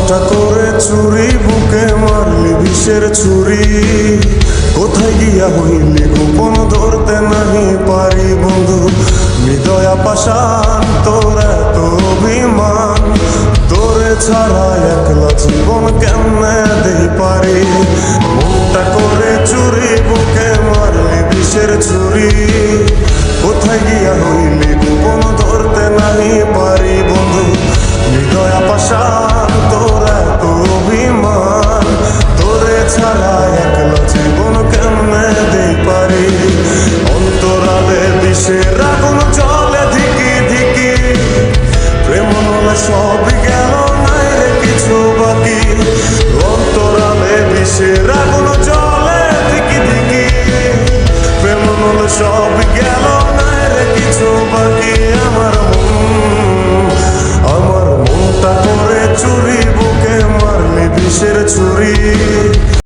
মনটা করে চুরি, বুকে মারলি বিষের ছুরি। কোথায় গিয়া হইলি গোপন, ধরতে নাহি পারি বন্ধু। হৃদয়া পাষাণ তোর এত অভিমান, তোরে ছাড়া একলা জীবন কেমনে দেই পারি। মনটা করে চুরি, বুকে মারলি বিষের ছুরি। কোথায় গিয়া হইলি গোপন, ধরতে নাহি পারি বন্ধু। হৃদয়া পাষাণ তোর এত অভিমান, তোরে ছাড়া একলা জীবন কেমনে দেই পারি। অন্তরালে বিষের আগুন জ্বলে ধিকি ধিকি, প্রেম নলে সব গেল নাই রে কিছু বাকি। অন্তরালে বিষের আগুন জ্বলে ধিকি ধিকি, প্রেম নলে সব গেল নাই রে কিছু বাকি। আমার মনটা করে চুরি, বুকে মারলি বিষের ছুরি।